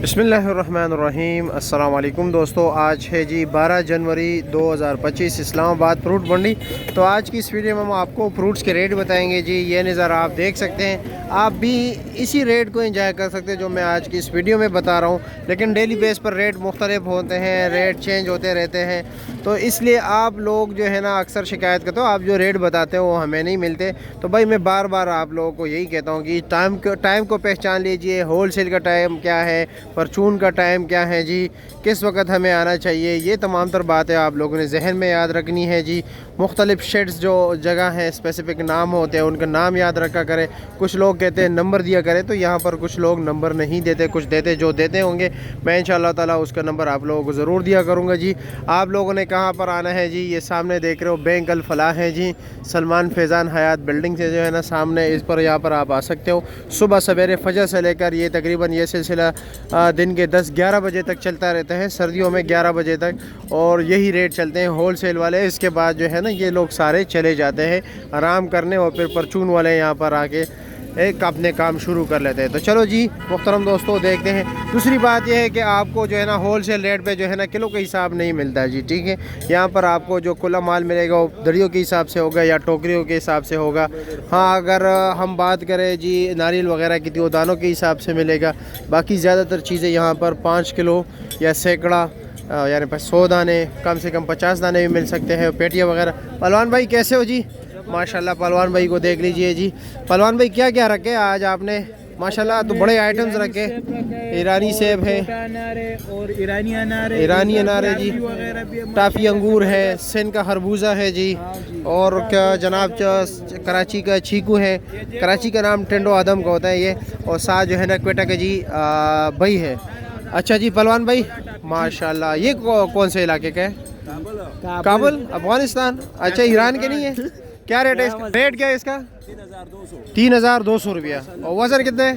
बिस्मिल्लाहिर्रहमानिर्रहीम। अस्सलाम वालेकुम दोस्तों, आज है जी 12 जनवरी 2025, इस्लामाबाद फ्रूट मंडी। तो आज की इस वीडियो में हम आपको फ्रूट्स के रेट बताएंगे जी। ये नज़ारा आप देख सकते हैं, आप भी इसी रेट को एंजॉय कर सकते हैं जो मैं आज की इस वीडियो में बता रहा हूँ। लेकिन डेली बेस पर रेट मुख्तलिफ होते हैं, रेट चेंज होते रहते हैं, तो इसलिए आप लोग जो है ना अक्सर शिकायत करते हो आप जो रेट बताते हो वो हमें नहीं मिलते। तो भाई मैं बार बार आप लोगों को यही कहता हूँ कि टाइम को पहचान लीजिए। होल सेल का टाइम क्या है, परचून का टाइम क्या है जी, किस वक्त हमें आना चाहिए, ये तमाम तर बातें आप लोगों ने जहन में याद रखनी है जी। मुख्तलिफ शेड्स जो जगह हैं, स्पेसिफिक नाम होते हैं, उनका नाम याद रखा करें। कुछ लोग कहते हैं नंबर दिया करें, तो यहाँ पर कुछ लोग नंबर नहीं देते, कुछ देते, जो देते होंगे मैं इंशाअल्लाह ताला उसका नंबर आप लोगों को ज़रूर दिया करूँगा जी। आप लोगों ने कहाँ पर आना है जी, ये सामने देख रहे हो बैंक अल फलाह है जी, सलमान फैज़ान हयात बिल्डिंग से जो है ना सामने, इस पर यहाँ पर आप आ सकते हो। सुबह सवेरे फजर से लेकर ये तकरीबन ये सिलसिला दिन के 10-11 बजे तक चलता रहता है, सर्दियों में 11 बजे तक, और यही रेट चलते हैं होल सेल वाले। इसके बाद जो है ना ये लोग सारे चले जाते हैं आराम करने, और फिर परचून वाले यहाँ पर आके एक अपने काम शुरू कर लेते हैं। तो चलो जी मुहतरम दोस्तों देखते हैं। दूसरी बात यह है कि आपको जो है ना होल सेल रेट पे जो है ना किलो के हिसाब नहीं मिलता है जी, ठीक है। यहाँ पर आपको जो खुला माल मिलेगा वो दरियों के हिसाब से होगा या टोकरियों के हिसाब से होगा। हाँ, अगर हम बात करें जी नारियल वगैरह की तो दानों के हिसाब से मिलेगा। बाकी ज़्यादातर चीज़ें यहाँ पर 5 किलो या सैकड़ा यानी 100 दाने, कम से कम 50 दाने भी मिल सकते हैं। पेटियाँ वगैरह। पहलवान भाई कैसे हो जी? माशाल्लाह, पहलवान भाई को देख लीजिए जी। पहलवान भाई क्या क्या रखे आज आपने? माशाल्लाह तो बड़े आइटम्स रखे। ईरानी सेब है और ईरानी अनार है जी, टाफ़ी अंगूर है, सिंध का खरबूजा है जी, और क्या जनाब कराची का चीकू है। कराची का नाम टेंडो आदम का होता है ये, और साथ जो है ना क्वेटा का जी भाई है। अच्छा जी पहलवान भाई माशाल्लाह, ये कौन से इलाके का है? काबुल, अफगानिस्तान। अच्छा, ईरान के नहीं है? क्या रेट है इसका? रेट क्या है इसका? 3,200 रुपया। और वज़न कितने है?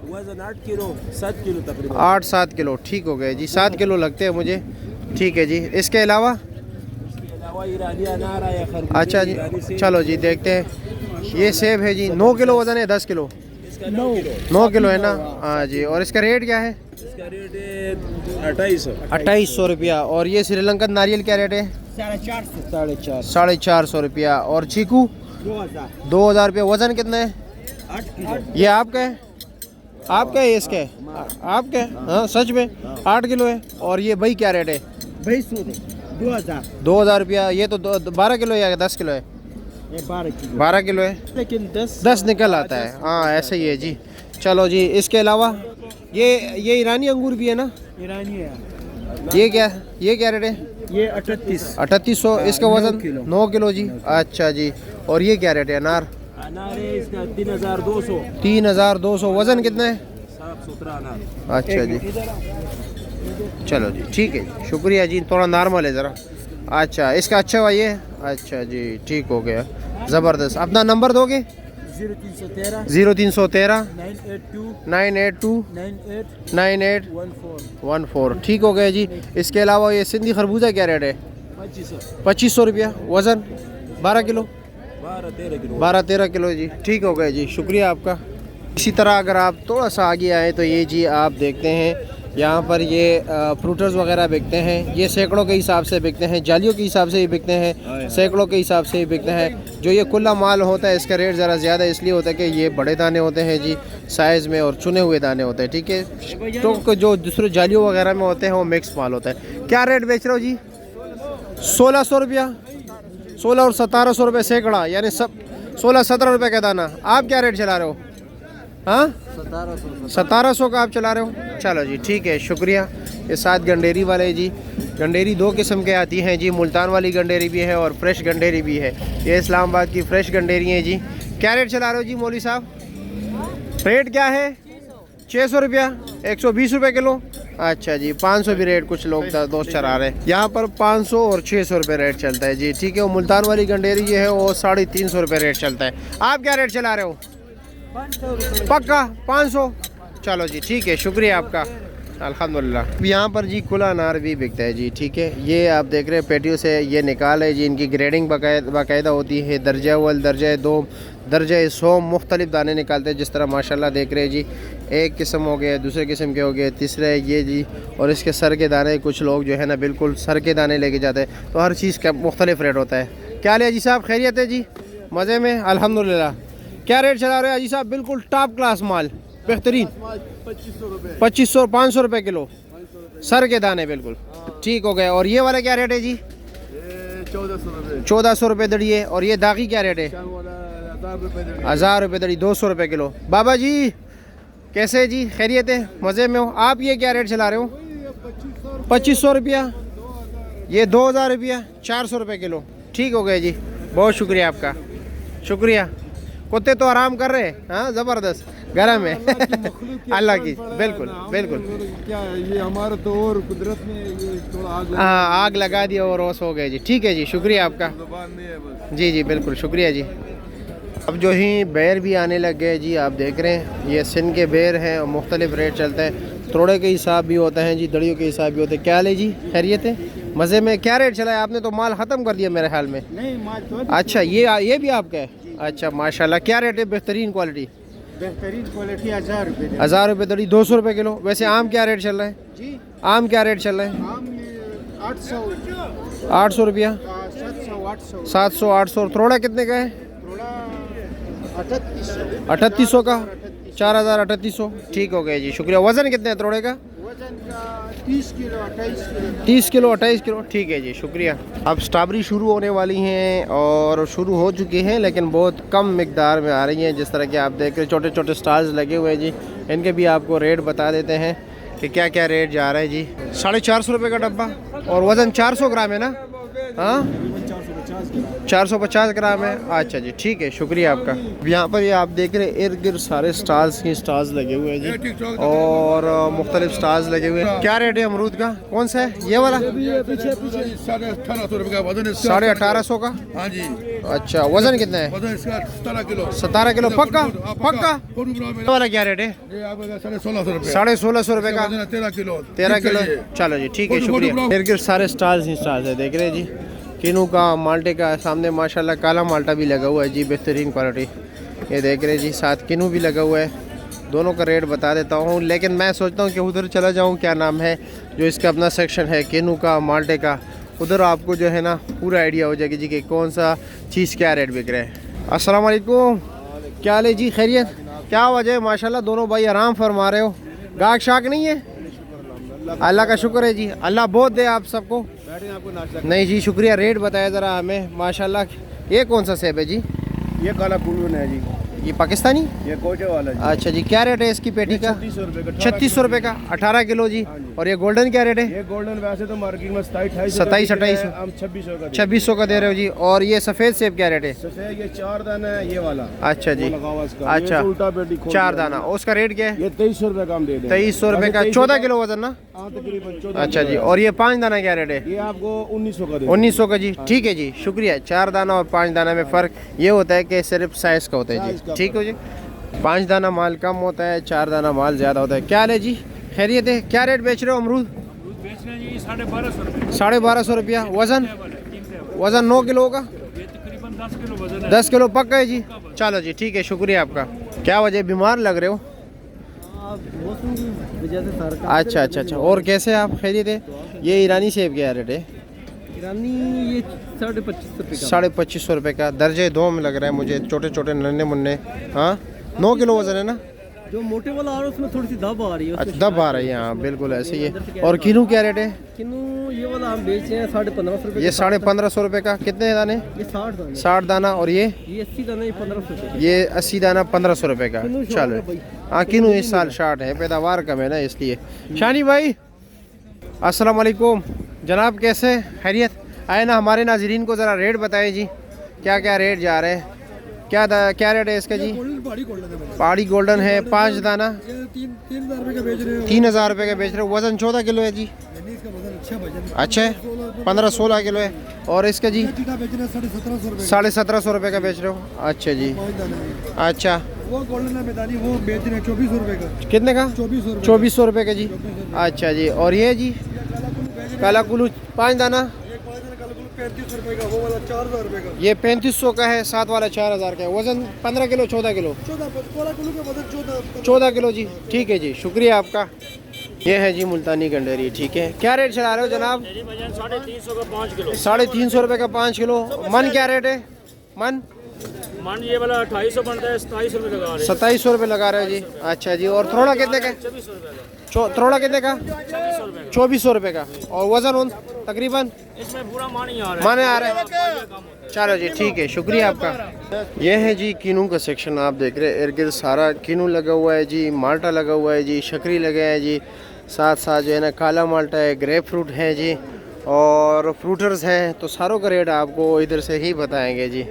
वजन 8 किलो 7 किलो तकरीबन। 8-7 किलो, ठीक हो गए जी। 7 किलो लगते हैं मुझे, ठीक है जी। इसके अलावा ईरानी अनार है, अच्छा जी चलो जी देखते हैं। ये सेब है जी, 9 किलो वज़न है, 10 किलो? 9 किलो है ना, हाँ जी। और इसका रेट क्या है? इसका रेट है 2800 रुपया। और ये श्रीलंकन नारियल क्या रेट है? 450 रुपया। और चीकू 2000 रुपया। वज़न कितना है? 8 किलो। ये आपका है? आपका है? इसका है आपका है? हाँ सच में 8 किलो है। और ये भाई क्या रेट है? भाई 2000 रुपया। ये तो 12 किलो है या 10 किलो है? 12 किलो है, लेकिन 10 निकल आता है। हाँ ऐसे ही है जी। चलो जी, इसके अलावा ये ईरानी अंगूर भी है ना? ईरानी है। ये क्या रेट है? ये 3800। इसका वज़न 9 किलो जी। अच्छा जी। और ये क्या रेट है? अनार है इसका 3200। 3200। वज़न कितना है? 17 अनार। अच्छा जी चलो जी ठीक है, शुक्रिया जी। थोड़ा नॉर्मल है ज़रा। अच्छा इसका अच्छा भाई है। अच्छा जी ठीक हो गया, ज़बरदस्त। अपना नंबर दोगे? 0313 982 9814। ठीक हो गया जी। इसके अलावा ये सिंधी खरबूजा क्या रेट है? 2500 रुपया। वज़न 12 किलो? 12-13 किलो जी। ठीक हो गया जी, शुक्रिया आपका। इसी तरह अगर आप थोड़ा सा आगे आए तो ये जी आप देखते हैं यहाँ पर ये फ्रूटर्स वगैरह बिकते हैं। ये सैकड़ों के हिसाब से बिकते हैं, जालियों के हिसाब से ही बिकते हैं, सैकड़ों के हिसाब से ही बिकते हैं। जो ये खुला माल होता है इसका रेट ज़रा ज़्यादा इसलिए होता है कि ये बड़े दाने होते हैं जी साइज़ में, और चुने हुए दाने होते हैं, ठीक है। तो जो दूसरे जालियों वगैरह में होते हैं वो मिक्स माल होता है। क्या रेट बेच रहे हो जी? 1600 रुपया। 16 और 1700 रुपये सैकड़ा, यानी सब 16-17 रुपये का दाना। आप क्या रेट चला रहे हो? हाँ 1700 का आप चला रहे हो? चलो जी ठीक है, शुक्रिया। ये साथ गंडेरी वाले जी, गंडेरी 2 किस्म के आती हैं जी, मुल्तान वाली गंडेरी भी है और फ्रेश गंडेरी भी है। ये इस्लामाबाद की फ्रेश गंडेरी है जी। क्या रेट चला रहे हो जी मौलवी साहब? रेट क्या है? 600 रुपया। 120 रुपये किलो। अच्छा जी, 500 भी रेट कुछ लोग दोस्त चला रहे हैं। यहाँ पर 500 और 600 रुपये रेट चलता है जी, ठीक है। वो मुल्तान वाली गंडेरी जो है वो 350 रुपये रेट चलता है। आप क्या रेट चला रहे हो? पक्का 500। चलो जी ठीक है, शुक्रिया आपका, अल्हम्दुलिल्लाह। यहाँ पर जी खुला अनार भी बिकता है जी, ठीक है। ये आप देख रहे हैं पेटियों से ये निकाल है जी, इनकी ग्रेडिंग बाकायदा होती है। दर्जा अव्वल, दर्जा 2, दर्जा 100 मुख्तलिफ दाने निकालते हैं, जिस तरह माशाल्लाह देख रहे हैं जी। एक किस्म हो गया, दूसरे किस्म के हो गए, तीसरे ये जी। और इसके सर के दाने कुछ लोग जो है ना बिल्कुल सर के दाने लेके जाते हैं। तो हर चीज़ का मुख्तलिफ रेट होता है। क्या लिया जी साहब, खैरियत है जी? मज़े में अल्हम्दुलिल्लाह। क्या रेट चला रहे हैं जी साहब? बिल्कुल टॉप क्लास माल, बेहतरीन। 2500 500 रुपये किलो सर के दाने, बिल्कुल ठीक हो गए। और ये वाला क्या रेट है जी? 1400 रुपये दड़ी है। और ये दागी क्या रेट है? 1000 रुपये दड़ी, 200 रुपये किलो। बाबा जी कैसे जी, खैरियत है? मज़े में हो आप? ये क्या रेट चला रहे हो? 2500 रुपया। ये 2000 रुपया, 400 रुपये किलो। ठीक हो गए जी, बहुत शुक्रिया आपका, शुक्रिया। कुत्ते तो आराम कर रहे हैं, हाँ ज़बरदस्त गर्म है। अल्लाह की, बिल्कुल बिल्कुल। क्या ये हमारा तो और कुदरत में ये थोड़ा आग हाँ आग लगा दी और ओस हो गए जी। ठीक है जी, शुक्रिया आपका। जुबान नहीं है बस। जी जी बिल्कुल शुक्रिया जी। अब जो ही बैर भी आने लग गए जी, आप देख रहे हैं ये सिंध के बैर हैं और मुख्तलिफ रेट चलते हैं। तोड़े के हिसाब भी होता है जी, दड़ियों के हिसाब भी होते हैं। क्या हाल है जी, खैरियत है? मज़े में। क्या रेट चला है? आपने तो माल ख़त्म कर दिया मेरे ख्याल में। नहीं माल तो अच्छा ये भी आपका है? अच्छा माशाल्लाह। क्या रेट है? बेहतरीन क्वालिटी, बेहतरीन क्वालिटी 1000 रुपये 1000 रुपये दड़ी, 200 रुपये किलो। वैसे आम क्या रेट चल रहा है जी। आम क्या रेट चल रहा है? आम 800 800 रुपया, 700 800 700 800। तोड़ा कितने का है? थोड़ा 3800 3800 का, 4000 3800। ठीक हो गए जी, शुक्रिया। वज़न कितने है तोड़े का? वजन का 30 किलो 28 किलो 30 किलो 28 किलो। ठीक है जी, शुक्रिया। अब स्ट्रॉबेरी शुरू होने वाली हैं और शुरू हो चुकी हैं, लेकिन बहुत कम मिकदार में आ रही हैं। जिस तरह के आप देख रहे हैं छोटे छोटे स्टॉल्स लगे हुए हैं जी, इनके भी आपको रेट बता देते हैं कि क्या क्या रेट जा रहा है जी। 450 रुपये का डब्बा और वज़न 400 ग्राम है ना? हाँ 450 ग्राम है। अच्छा जी ठीक है, शुक्रिया आपका। यहाँ पर ये आप देख रहे हैं इर्द गिर्द सारे स्टाल्स लगे हुए हैं जी और मुख्तलिफ स्टाल्स लगे हुए हैं। क्या रेट है अमरूद का? कौन सा है ये वाला? पीछे 1800 रुपये का वजन है। 1850 का। हाँ जी। अच्छा वज़न कितना है? वजन इसका 17 किलो 17 किलो पक्का पक्का। ये वाला क्या रेट है? ये आपका 1650 रुपये 1650 रुपये का। 13 किलो 13 किलो। चलो जी ठीक है, शुक्रिया। इर्द गिर्द सारे स्टाल्स ही स्टाल्स है, देख रहे हैं जी। किनू का, माल्टे का, सामने माशाल्लाह काला माल्टा भी लगा हुआ है जी, बेहतरीन क्वालिटी। ये देख रहे हैं जी, साथ किनू भी लगा हुआ है। दोनों का रेट बता देता हूँ, लेकिन मैं सोचता हूँ कि उधर चला जाऊँ, क्या नाम है जो इसका अपना सेक्शन है किनू का, माल्टे का, उधर आपको जो है ना पूरा आइडिया हो जाएगी जी कि कौन सा चीज़ क्या रेट बिक रहा है। अस्सलाम वालेकुम, क्या हाल है जी, खैरियत? क्या वजह है? माशाल्लाह दोनों भाई आराम फरमा रहे हो, गाहक शाक नहीं है? अल्लाह का शुक्र है जी, अल्लाह बहुत दे आप सबको। आपको नाश्ता नहीं जी शुक्रिया। रेट बताया ज़रा हमें माशाल्लाह। ये कौन सा सेब है जी? ये काला कुल्लू है जी, ये पाकिस्तानी? ये कोटे वाला जी। अच्छा जी, क्या रेट है इसकी पेटी का? 3600 रुपये का 3600 रुपये का, 18 किलो जी। और ये गोल्डन क्या रेट है? ये गोल्डन वैसे तो मार्केट में 27 28 हम 2600 का 2600 का दे रहे हो जी। और ये सफ़ेद सेब क्या रेट है? सफेद ये 4 दाना है ये वाला। अच्छा जी, वो लगा हुआ इसका। अच्छा। ये तो उल्टा पेटी खोल 4 दिया। दाना, उसका रेट क्या है? ये 2300 रुपये का हम दे दें। 2300 रुपये का, 14 किलो वजन ना? हाँ तकरीबन 14। अच्छा जी। और ये 5 दाना क्या रेट है? ये आपको 1900 का दे 1900 का जी। ठीक है जी, शुक्रिया। 4 दाना और 5 दाना में फ़र्क ये होता है कि सिर्फ साइज़ का होता है जी। ठीक हो जी, 5 दाना माल कम होता है, 4 दाना माल ज़्यादा होता है। क्या हाल है जी, खैरियत है? क्या रेट बेच रहे हो अमरूद? 1250 रुपया। वज़न 9 किलो होगा? 10 किलो पक्का है जी। चलो जी ठीक है, शुक्रिया आपका। क्या वजह, बीमार लग रहे हो? अच्छा अच्छा अच्छा। और कैसे आप, खैरियत है? ये ईरानी सेब क्या रेट है? ईरानी ये 2550 रुपये 2550 रुपये का। दर्जे 2 में लग रहा है मुझे, छोटे छोटे नन्हे मुन्ने। हाँ 9 किलो वजन है ना? जो मोटे वाला आ रहा है उसमें थोड़ी सी दब आ रही है। अच्छा दब आ रही है, हाँ बिल्कुल ऐसे ही है। और किनू क्या रेट है? किन्नू ये वाला हम बेच रहे हैं 1550 रुपये। ये 1550 रुपये का। कितने दाने? ये 60 दाने। 60 दाना। और ये 80 दाना, ये 1500 रुपये। ये 80 दाना 1500 रुपये का। किन्नू शॉर्ट चलो है भाई। हाँ किनू इस साल शार्ट है, पैदावार कम है ना इसलिए। शानी भाई अस्सलाम वालेकुम जनाब, कैसे, खैरियत? आए ना हमारे नाजरीन को ज़रा रेट बताएं जी, क्या क्या रेट जा रहे हैं? क्या रेट है इसका जी? पहाड़ी गोल्डन है 5 दाना 3000 रुपये का बेच रहे हो। 3000 रुपये का बेच रहे हो। वज़न 14 किलो है जी। इसका वजन अच्छा है, 15-16 किलो है। और इसका जी? 1750 रुपये का बेच रहे हो। अच्छा जी, अच्छा। वो गोल्डन है मैदानी, वो बेच रहे हैं 2400 रुपये का। कितने का? 2400 रुपये का जी। अच्छा जी। और ये जी काला कुल्लू 5 दाना 35 रुपए का, वो वाला 4000 रुपए का। ये 3500 का है, साथ वाला 4000 का है। वजन 15 किलो 14 किलो 14 किलो का वजन 14 किलो जी। ठीक है जी, शुक्रिया आपका। ये है जी मुल्तानी गंडेरी। ठीक है, क्या रेट चला रहे हो जनाब? 350 का 5 किलो। 350 रुपये का 5 किलो। मन क्या रेट है? मन ये वाला 2800 बनता है, 2700 रुपये लगा रहे 2700 रुपये लगा रहे हो जी। अच्छा जी, और थोड़ा कितने का? 2400 रुपये का। थोड़ा कितने का? 2400 2400 रुपये रुपये का। और वजन तकरीबन इसमें पूरा मानी आ रहा है। माने आ रहा है। चलो जी, ठीक है, शुक्रिया आपका। ये है जी कीनू का सेक्शन, आप देख रहे हैं। इर्द गिर्द सारा कीनू लगा हुआ है जी, माल्टा लगा हुआ है जी, शकरी लगे हैं जी, साथ साथ जो है ना काला माल्टा है, ग्रेप फ्रूट है जी, और फ्रूटर्स हैं। तो सारों का रेट आपको इधर से ही बताएंगे जी।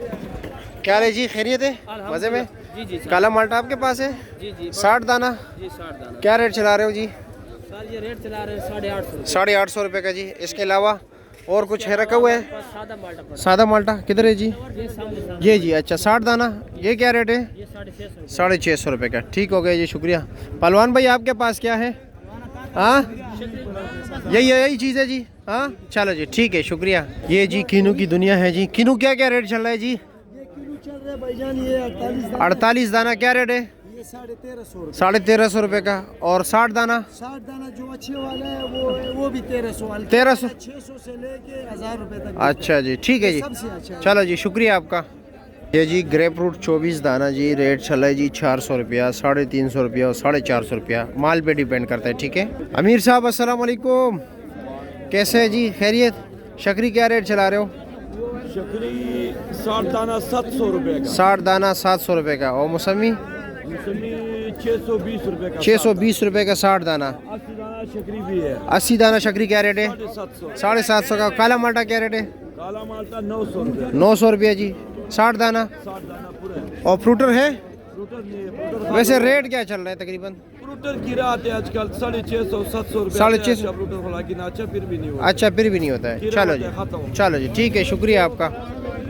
क्या है जी, खैरियत है? मज़े में? जी जी काला माल्टा आपके पास है? जी जी 60 दाना। जी 60 दाना। क्या रेट चला रहे हो जी? सर ये रेट चला रहे हैं 850 850 रुपये का जी। इसके अलावा और कुछ है रखा हुआ है? सादा माल्टा पड़ा। सादा माल्टा किधर है जी? ये सामने ये जी। अच्छा, 60 दाना। ये क्या रेट है? ये 650 650 रुपये का। ठीक हो गया जी, शुक्रिया। पहलवान भाई आपके पास क्या है? हाँ, यही चीज़ है जी। हाँ, चलो जी, ठीक है, शुक्रिया। ये जी कीनू की दुनिया है जी। कीनू क्या क्या रेट चल रहा है जी? ये किलो चल रहा है भाईजान, ये 48 दाना क्या रेट है? ये 1350 1350 रुपये का। और 60 दाना? 60 दाना जो अच्छे वाला है वो भी 1300। 1300 600 से लेके 1000 रुपए तक। अच्छा जी, ठीक है जी, सबसे अच्छा है। चलो जी, शुक्रिया आपका। ये जी ग्रेप फ्रूट 24 दाना जी। रेट चला है जी 400 रुपया, 350 रुपया और 450 रुपया। माल पे डिपेंड करता है। ठीक है अमीर साहब, अस्सलाम वालेकुम, कैसे है जी? खैरियत? शकरी क्या रेट चला रहे हो? शकरी 60 दाना 700 रुपए का। 60 दाना 700 रुपये का। और मौसमी 620 रुपए का। 620 रुपये का 60 दाना। 80 दाना शकरी भी है। 80 दाना शकरी क्या रेट है? 750। 750 का। काला माल्टा क्या रेट है? काला माल्टा 900 रुपए। 900 रुपया जी। 60 दाना। 60 दाना पूरा। और फ्रूटर है? फ्रूटर नहीं है, फ्रूटर वैसे रेट क्या चल रहा है तकरीबन? फ्रूटर की रात है आजकल 650 700 रुपए। 650 फ्रूटर वाला की अच्छा फिर भी नहीं हुआ। अच्छा, फिर भी नहीं होता है। चलो जी, चलो जी, ठीक है, शुक्रिया आपका।